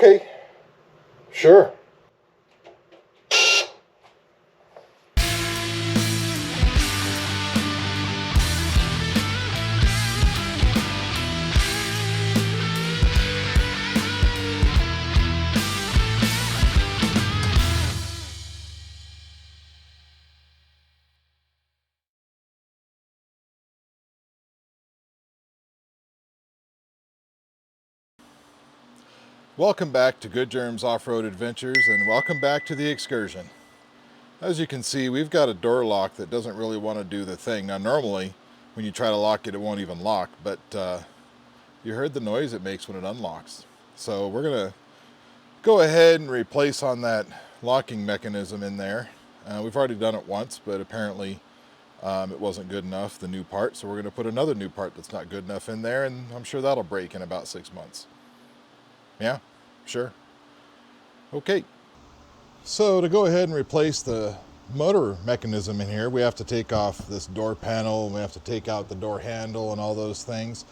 Okay, sure. Welcome back to Goodjerm's Off-Road Adventures, and welcome back to the Excursion. As you can see, we've got a door lock that doesn't really want to do the thing. Now normally when you try to lock it, it won't even lock, but you heard the noise it makes when it unlocks. So we're going to go ahead and replace on that locking mechanism in there. We've already done it once, but apparently it wasn't good enough, the new part, so we're going to put another new part that's not good enough in there, and I'm sure that'll break in about 6 months. Yeah, sure. Okay. So to go ahead and replace the motor mechanism in here, we have to take off this door panel, we have to take out the door handle and all those things.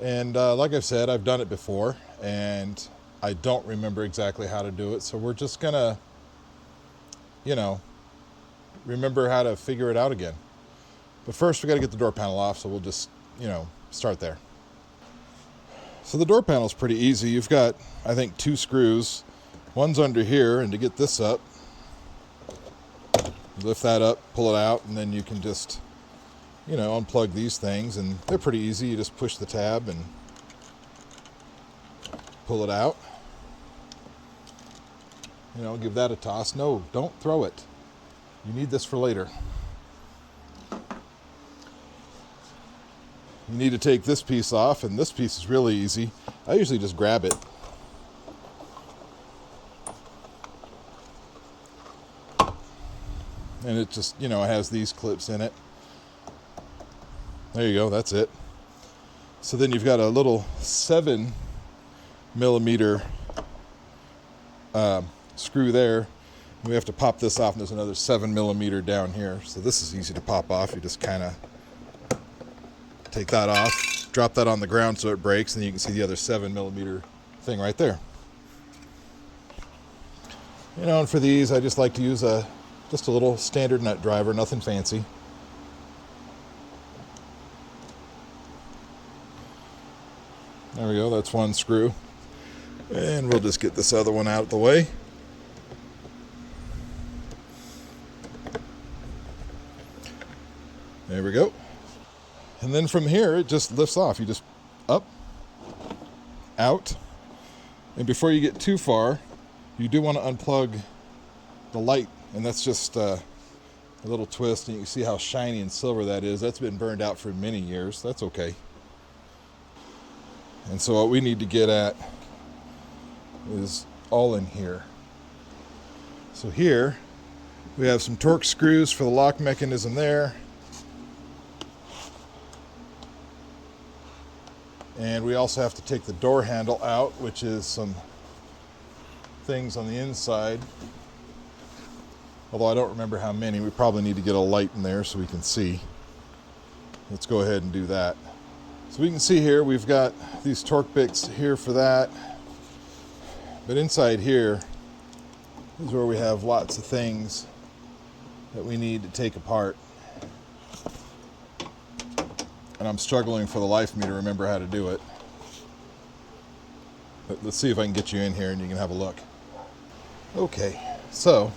And like I've said, I've done it before and I don't remember exactly how to do it. So we're just gonna, remember how to figure it out again. But first we gotta get the door panel off, so we'll just, start there. So the door panel is pretty easy. You've got, I think, 2 screws. One's under here, and to get this up, lift that up, pull it out, and then you can just, unplug these things, and they're pretty easy. You just push the tab and pull it out. Give that a toss. No, don't throw it. You need this for later. You need to take this piece off, and this piece is really easy. I usually just grab it. And it just, it has these clips in it. There you go, that's it. So then you've got a little 7mm screw there. We have to pop this off, and there's another 7mm down here. So this is easy to pop off. You just kind of take that off, drop that on the ground so it breaks, and you can see the other 7mm thing right there. And for these, I just like to use just a little standard nut driver, nothing fancy. There we go, that's one screw. And we'll just get this other one out of the way. There we go. And then from here, it just lifts off. You just up, out. And before you get too far, you do want to unplug the light. And that's just a little twist. And you can see how shiny and silver that is. That's been burned out for many years. That's okay. And so what we need to get at is all in here. So here, we have some Torx screws for the lock mechanism there. And we also have to take the door handle out, which is some things on the inside. Although I don't remember how many. We probably need to get a light in there so we can see. Let's go ahead and do that. So we can see here, we've got these torque bits here for that. But inside here is where we have lots of things that we need to take apart. And I'm struggling for the life of me to remember how to do it. But let's see if I can get you in here and you can have a look. Okay, so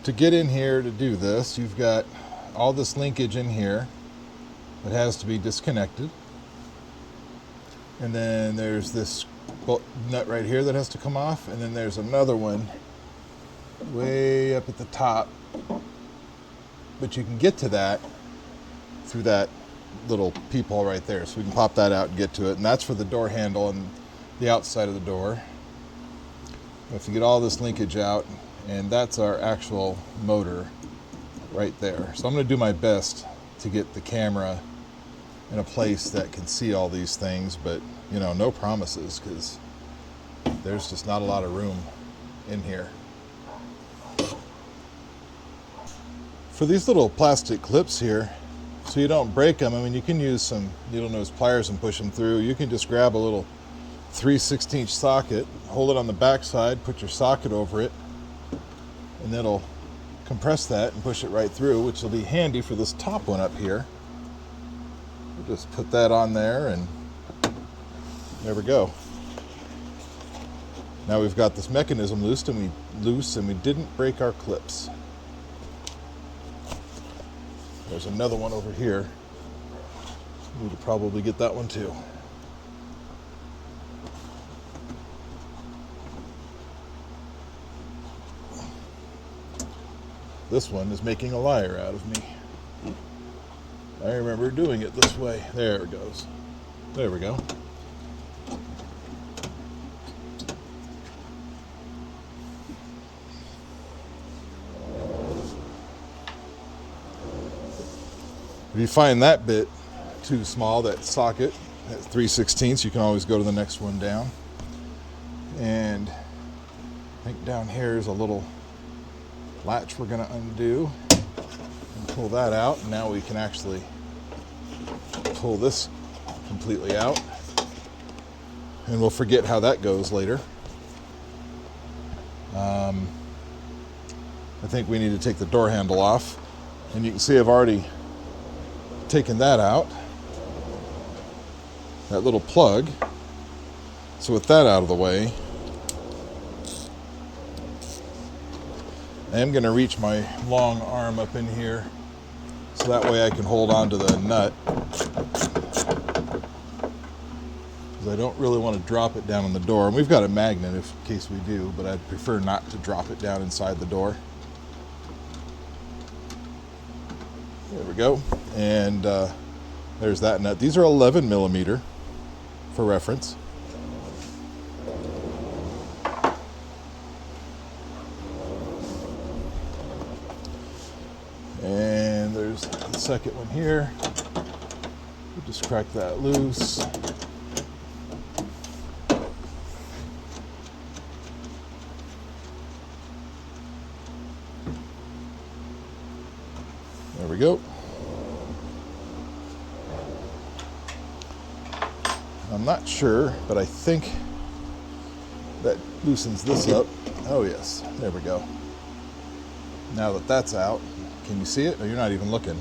to get in here to do this, you've got all this linkage in here that has to be disconnected. And then there's this nut right here that has to come off. And then there's another one way up at the top. But you can get to that through that little peephole right there, so we can pop that out and get to it. And that's for the door handle and the outside of the door. We have to get all this linkage out, and that's our actual motor right there. So I'm going to do my best to get the camera in a place that can see all these things, but no promises, because there's just not a lot of room in here. For these little plastic clips here, so you don't break them, I mean, you can use some needle nose pliers and push them through. You can just grab a little 3/16" socket hold it on the back side, put your socket over it, and it'll compress that and push it right through, which will be handy for this top one up here. We'll just put that on there, and there we go. Now we've got this mechanism loose, and we didn't break our clips. There's another one over here. Need to probably get that one too. This one is making a liar out of me. I remember doing it this way. There it goes. There we go. If you find that bit too small, that socket at 3/16, you can always go to the next one down. And I think down here is a little latch we're going to undo and pull that out. And now we can actually pull this completely out. And we'll forget how that goes later. I think we need to take the door handle off. And you can see I've already taken that out, that little plug. So with that out of the way, I am going to reach my long arm up in here so that way I can hold on to the nut, because I don't really want to drop it down on the door. And we've got a magnet in case we do, but I'd prefer not to drop it down inside the door. There we go. And there's that nut. These are 11 millimeter for reference. And there's the second one here. We'll just crack that loose. There we go. I'm not sure, but I think that loosens this up. Oh yes, there we go. Now that that's out, can you see it? No, you're not even looking.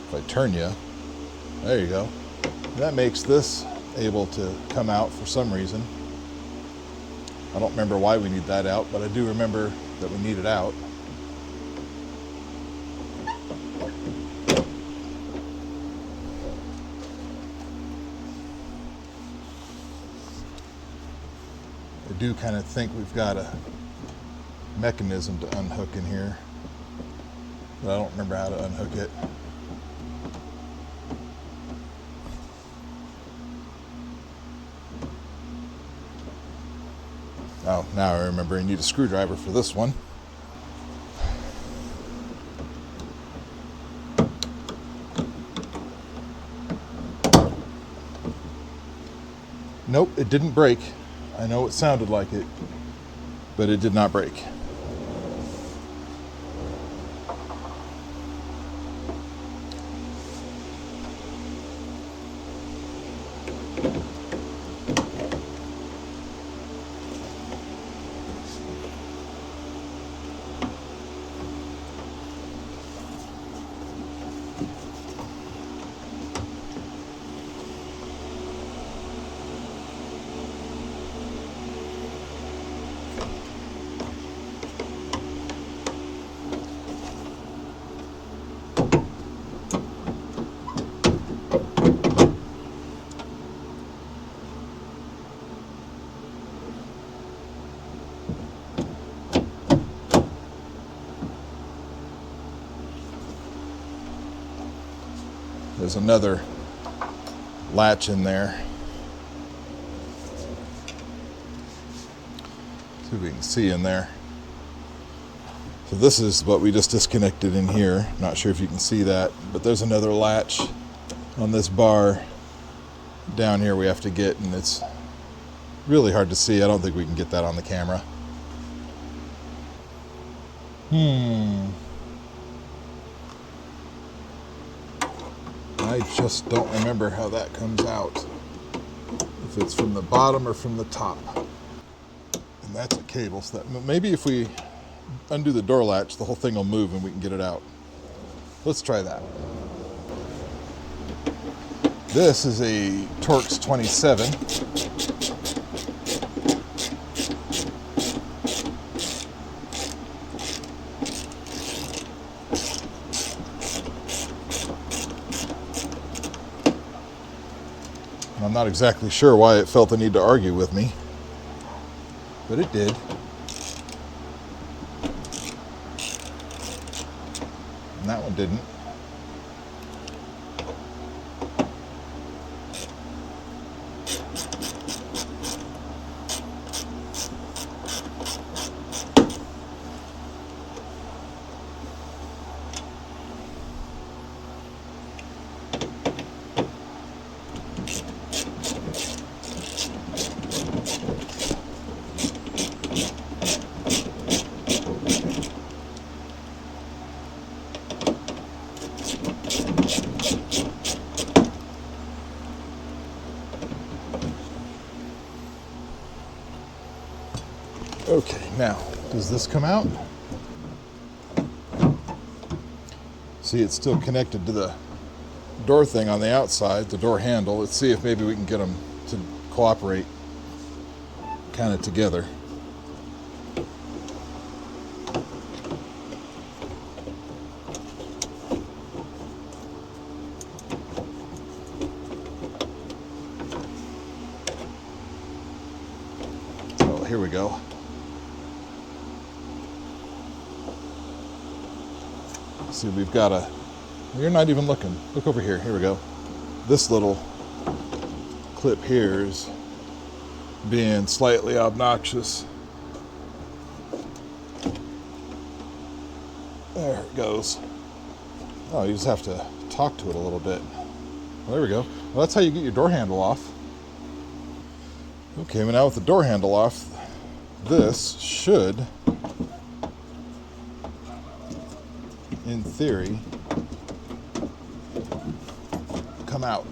If I turn you, there you go. That makes this able to come out for some reason. I don't remember why we need that out, but I do remember that we need it out. I do kind of think we've got a mechanism to unhook in here, but I don't remember how to unhook it. Oh, now I remember I need a screwdriver for this one. Nope, it didn't break. I know it sounded like it, but it did not break. There's another latch in there. See if we can see in there. So this is what we just disconnected in here. Not sure if you can see that, but there's another latch on this bar down here we have to get, and it's really hard to see. I don't think we can get that on the camera. I just don't remember how that comes out. if it's from the bottom or from the top. And that's a cable, so that maybe if we undo the door latch, the whole thing will move and we can get it out. Let's try that. This is a Torx 27. I'm not exactly sure why it felt the need to argue with me, but it did. And that one didn't. Okay, now, does this come out? See, it's still connected to the door thing on the outside, the door handle. Let's see if maybe we can get them to cooperate kind of together. Oh, here we go. See, we've got a, you're not even looking. Look over here. Here we go. This little clip here is being slightly obnoxious. There it goes. Oh, you just have to talk to it a little bit. Well, there we go. Well, that's how you get your door handle off. Okay, well, now with the door handle off, this should, in theory, come out.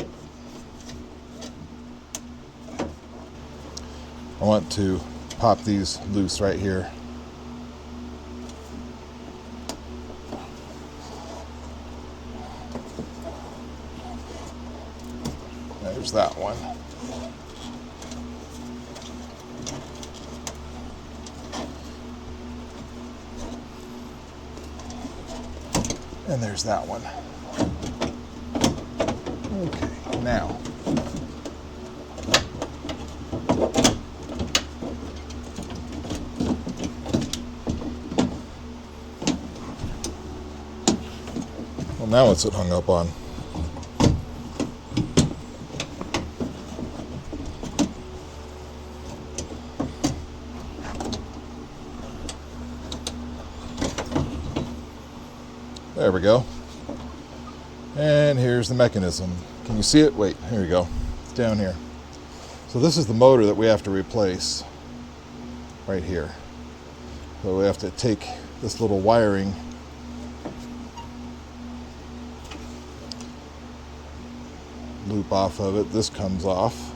I want to pop these loose right here. There's that one. And there's that one. Okay, now. Well, now what's it hung up on? There we go. And here's the mechanism. Can you see it? Wait, here we go. It's down here. So this is the motor that we have to replace right here. So we have to take this little wiring loop off of it. This comes off.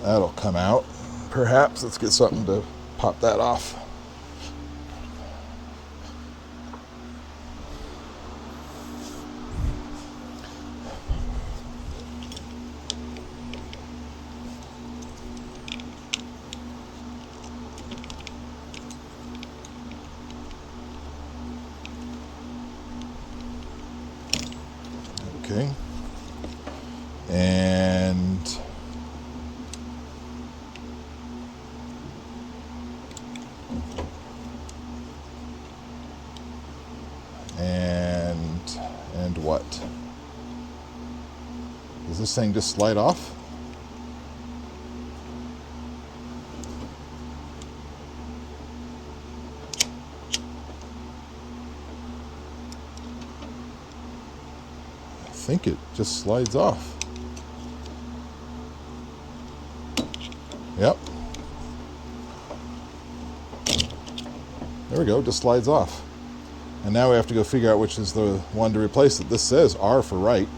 That'll come out. Perhaps let's get something to pop that off. Okay. And what? Does this thing just slide off? I think it just slides off. Yep. There we go, just slides off. And now we have to go figure out which is the one to replace it. This says R for right.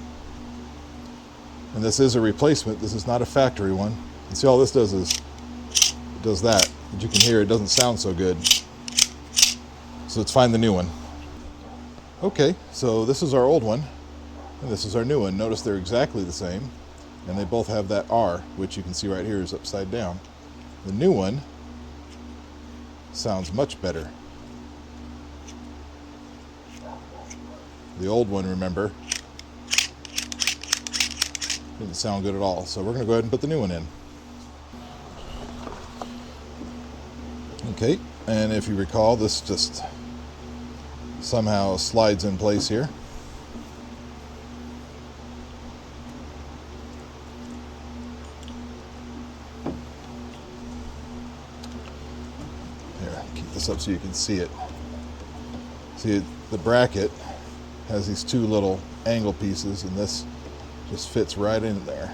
And this is a replacement. This is not a factory one. And see, all this does is it does that. But you can hear it doesn't sound so good. So let's find the new one. Okay, so this is our old one. And this is our new one. Notice they're exactly the same. And they both have that R, which you can see right here is upside down. The new one sounds much better. The old one, remember, didn't sound good at all. So we're going to go ahead and put the new one in. Okay, and if you recall, this just somehow slides in place here. Here, keep this up so you can see it. See, the bracket has these two little angle pieces, and this just fits right in there.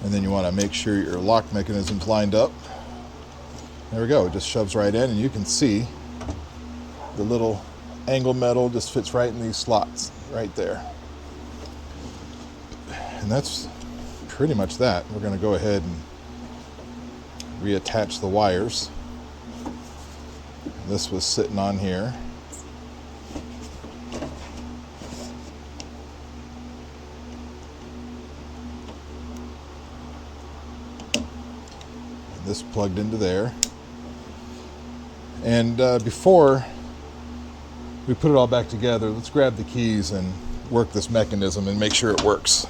And then you want to make sure your lock mechanism's lined up. There we go, it just shoves right in, and you can see the little angle metal just fits right in these slots right there. And that's pretty much that. We're going to go ahead and reattach the wires. This was sitting on here. This plugged into there. And before we put it all back together, let's grab the keys and work this mechanism and make sure it works.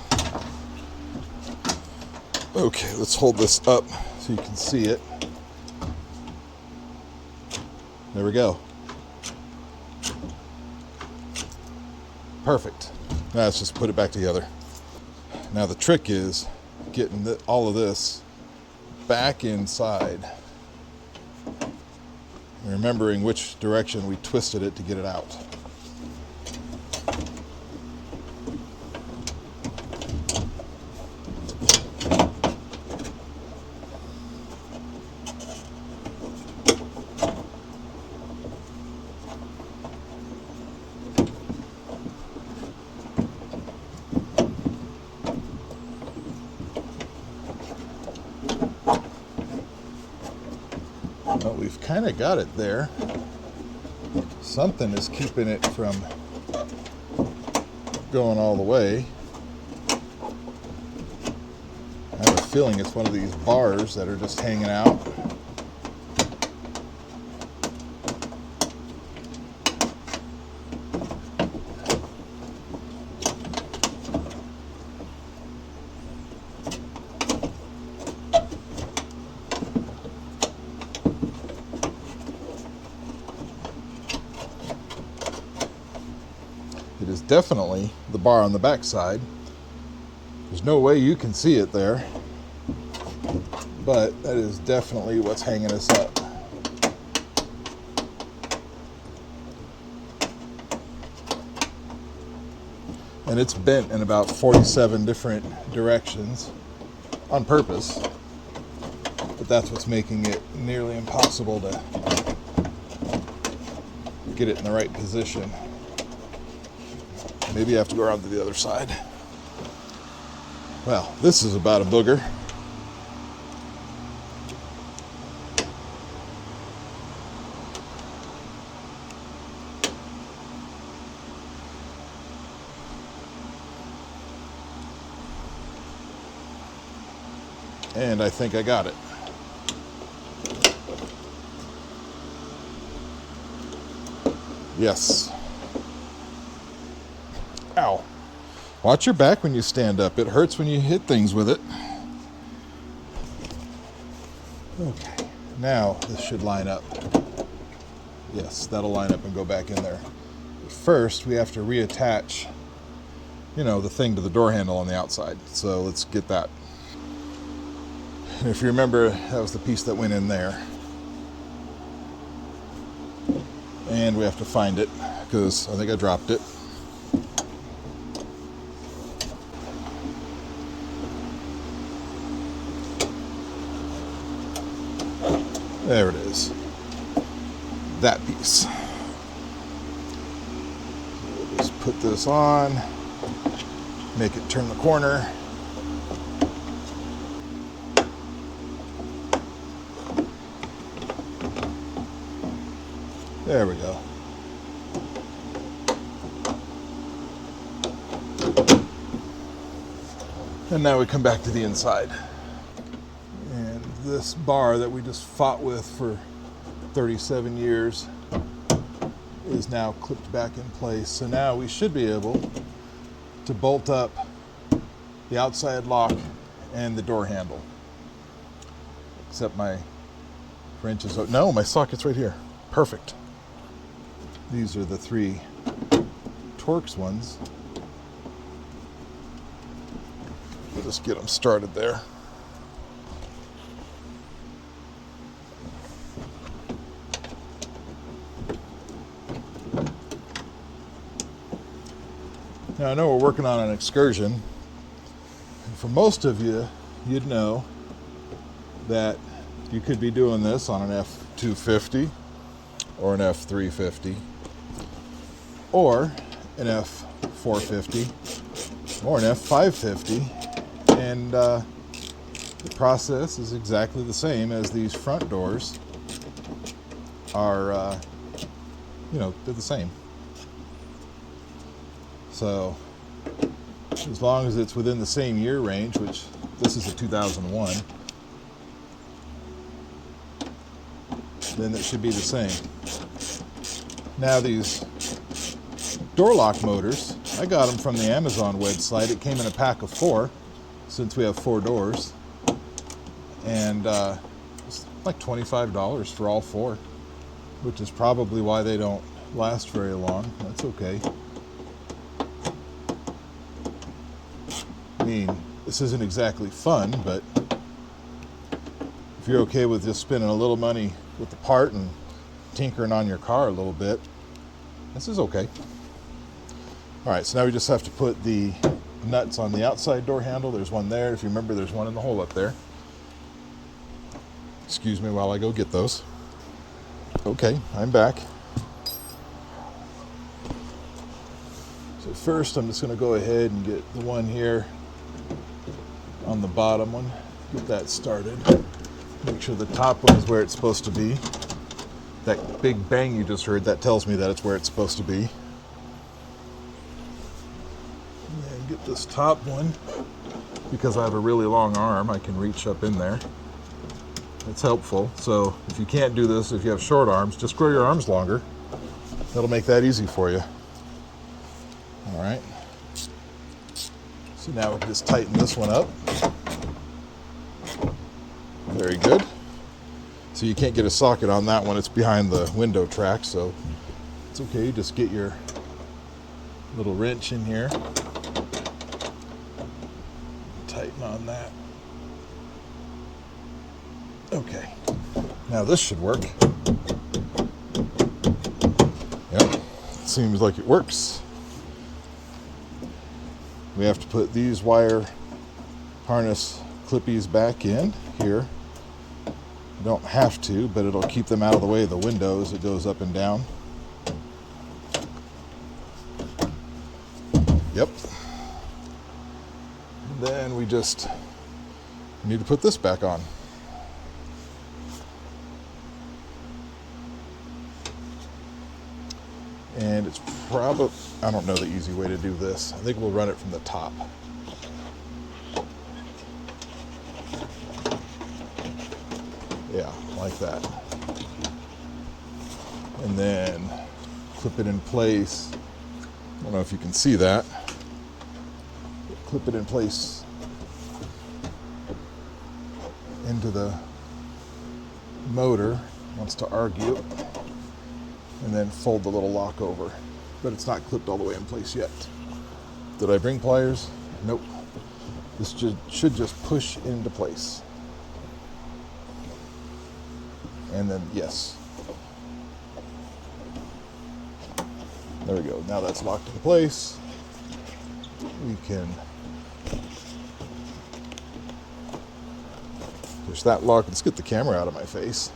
Okay, let's hold this up so you can see it. There we go. Perfect. Now let's just put it back together. Now the trick is getting all of this back inside. And remembering which direction we twisted it to get it out. Well, we've kind of got it there. Something is keeping it from going all the way. I have a feeling it's one of these bars that are just hanging out. It is definitely the bar on the back side. There's no way you can see it there, but that is definitely what's hanging us up. And it's bent in about 47 different directions on purpose, but that's what's making it nearly impossible to get it in the right position. Maybe I have to go around to the other side. Well, this is about a booger. And I think I got it. Yes. Ow. Watch your back when you stand up. It hurts when you hit things with it. Okay. Now this should line up. Yes, that'll line up and go back in there. But first, we have to reattach, the thing to the door handle on the outside. So let's get that. And if you remember, that was the piece that went in there. And we have to find it because I think I dropped it. There it is. That piece. We'll just put this on, make it turn the corner. There we go. And now we come back to the inside. And this bar that we just fought with for 37 years is now clipped back in place. So now we should be able to bolt up the outside lock and the door handle. Except my wrench is, no, my socket's right here. Perfect. These are the 3 Torx ones. We'll just get them started there. Now I know we're working on an Excursion, and for most of you, you'd know that you could be doing this on an F250 or an F350 or an F450 or an F550, and the process is exactly the same as these front doors are, they're the same. So as long as it's within the same year range, which this is a 2001, then it should be the same. Now these door lock motors, I got them from the Amazon website. It came in a pack of 4, since we have 4 doors, and it's like $25 for all 4, which is probably why they don't last very long. That's okay. I mean, this isn't exactly fun, but if you're okay with just spending a little money with the part and tinkering on your car a little bit, this is okay. All right, so now we just have to put the nuts on the outside door handle. There's one there. If you remember, there's one in the hole up there. Excuse me while I go get those. Okay, I'm back. So first, I'm just going to go ahead and get the one here on the bottom one. Get that started. Make sure the top one is where it's supposed to be. That big bang you just heard, that tells me that it's where it's supposed to be. And get this top one. Because I have a really long arm, I can reach up in there. It's helpful. So if you can't do this, if you have short arms, just grow your arms longer. That'll make that easy for you. All right. So now we can just tighten this one up. Very good. So you can't get a socket on that one. It's behind the window track, so it's okay. Just get your little wrench in here. Tighten on that. Okay. Now this should work. Yep. Seems like it works. We have to put these wire harness clippies back in here. You don't have to, but it'll keep them out of the way of the window as it goes up and down. Yep. And then we just need to put this back on. And it's probably, I don't know the easy way to do this. I think we'll run it from the top. Yeah, like that. And then clip it in place. I don't know if you can see that. Clip it in place into the motor. Wants to argue. And then fold the little lock over. But it's not clipped all the way in place yet. Did I bring pliers? Nope. This should just push into place. And then, yes. There we go. Now that's locked in place. We can push that lock. Let's get the camera out of my face.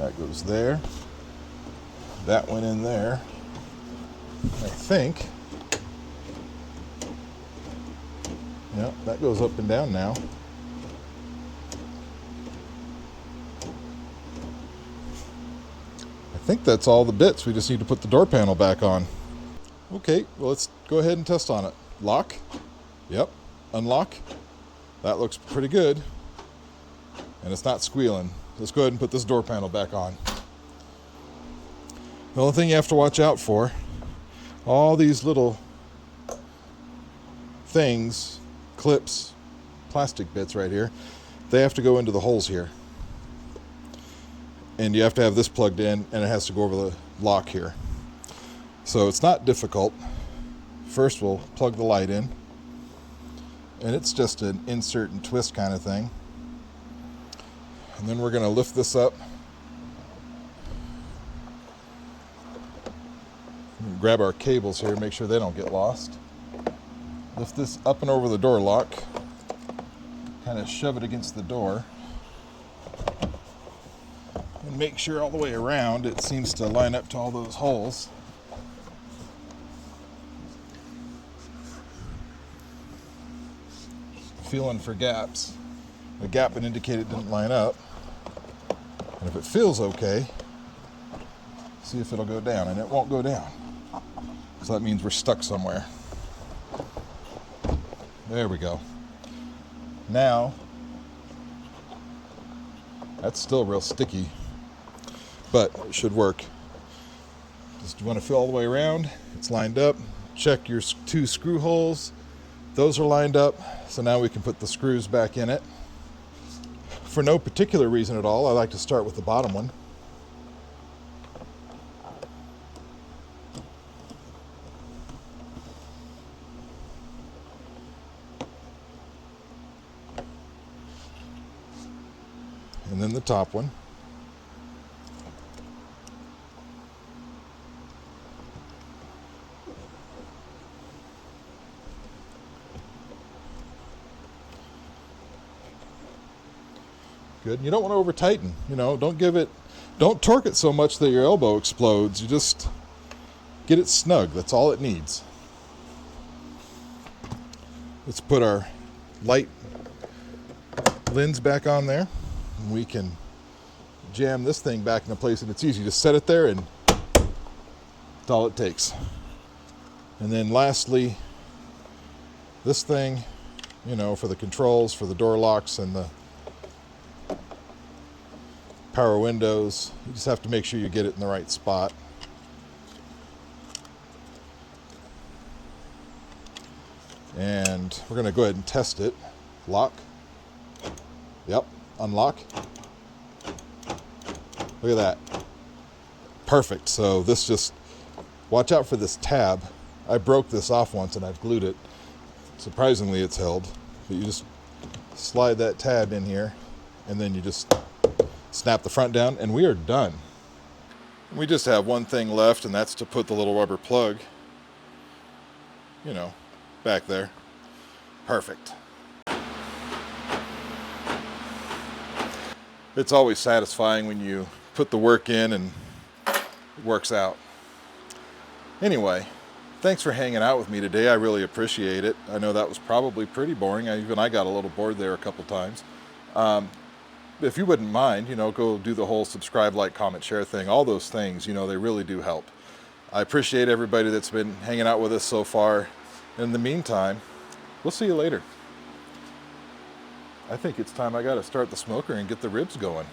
That goes there. That went in there. I think. Yeah, that goes up and down now. I think that's all the bits. We just need to put the door panel back on. Okay, well, let's go ahead and test on it. Lock. Yep. Unlock. That looks pretty good. And it's not squealing. Let's go ahead and put this door panel back on. The only thing you have to watch out for, all these little things, clips, plastic bits right here, they have to go into the holes here. And you have to have this plugged in, and it has to go over the lock here. So it's not difficult. First we'll plug the light in, and it's just an insert and twist kind of thing. And then we're going to lift this up. Grab our cables here, make sure they don't get lost. Lift this up and over the door lock. Kind of shove it against the door. And make sure all the way around it seems to line up to all those holes. Feeling for gaps. The gap would indicate it didn't line up. And if it feels okay, see if it'll go down, and it won't go down. So that means we're stuck somewhere. There we go. Now, that's still real sticky, but it should work. Just want to feel all the way around. It's lined up. Check your 2 screw holes. Those are lined up, so now we can put the screws back in it. For no particular reason at all, I like to start with the bottom one. And then the top one. Good. You don't want to over tighten, don't torque it so much that your elbow explodes. You just get it snug. That's all it needs. Let's put our light lens back on there. And we can jam this thing back into place, and it's easy. Just set it there, and that's all it takes. And then lastly, this thing, for the controls, for the door locks and the power windows, you just have to make sure you get it in the right spot. And we're going to go ahead and test it. Lock. Yep. Unlock. Look at that. Perfect. So this just, watch out for this tab. I broke this off once and I've glued it. Surprisingly, it's held. But you just slide that tab in here, and then you just snap the front down, and we are done. We just have one thing left, and that's to put the little rubber plug, back there. Perfect. It's always satisfying when you put the work in and it works out. Anyway, thanks for hanging out with me today. I really appreciate it. I know that was probably pretty boring. Even I got a little bored there a couple times. If you wouldn't mind, go do the whole subscribe, like, comment, share thing. All those things, they really do help. I appreciate everybody that's been hanging out with us so far. In the meantime, we'll see you later. I think it's time I got to start the smoker and get the ribs going.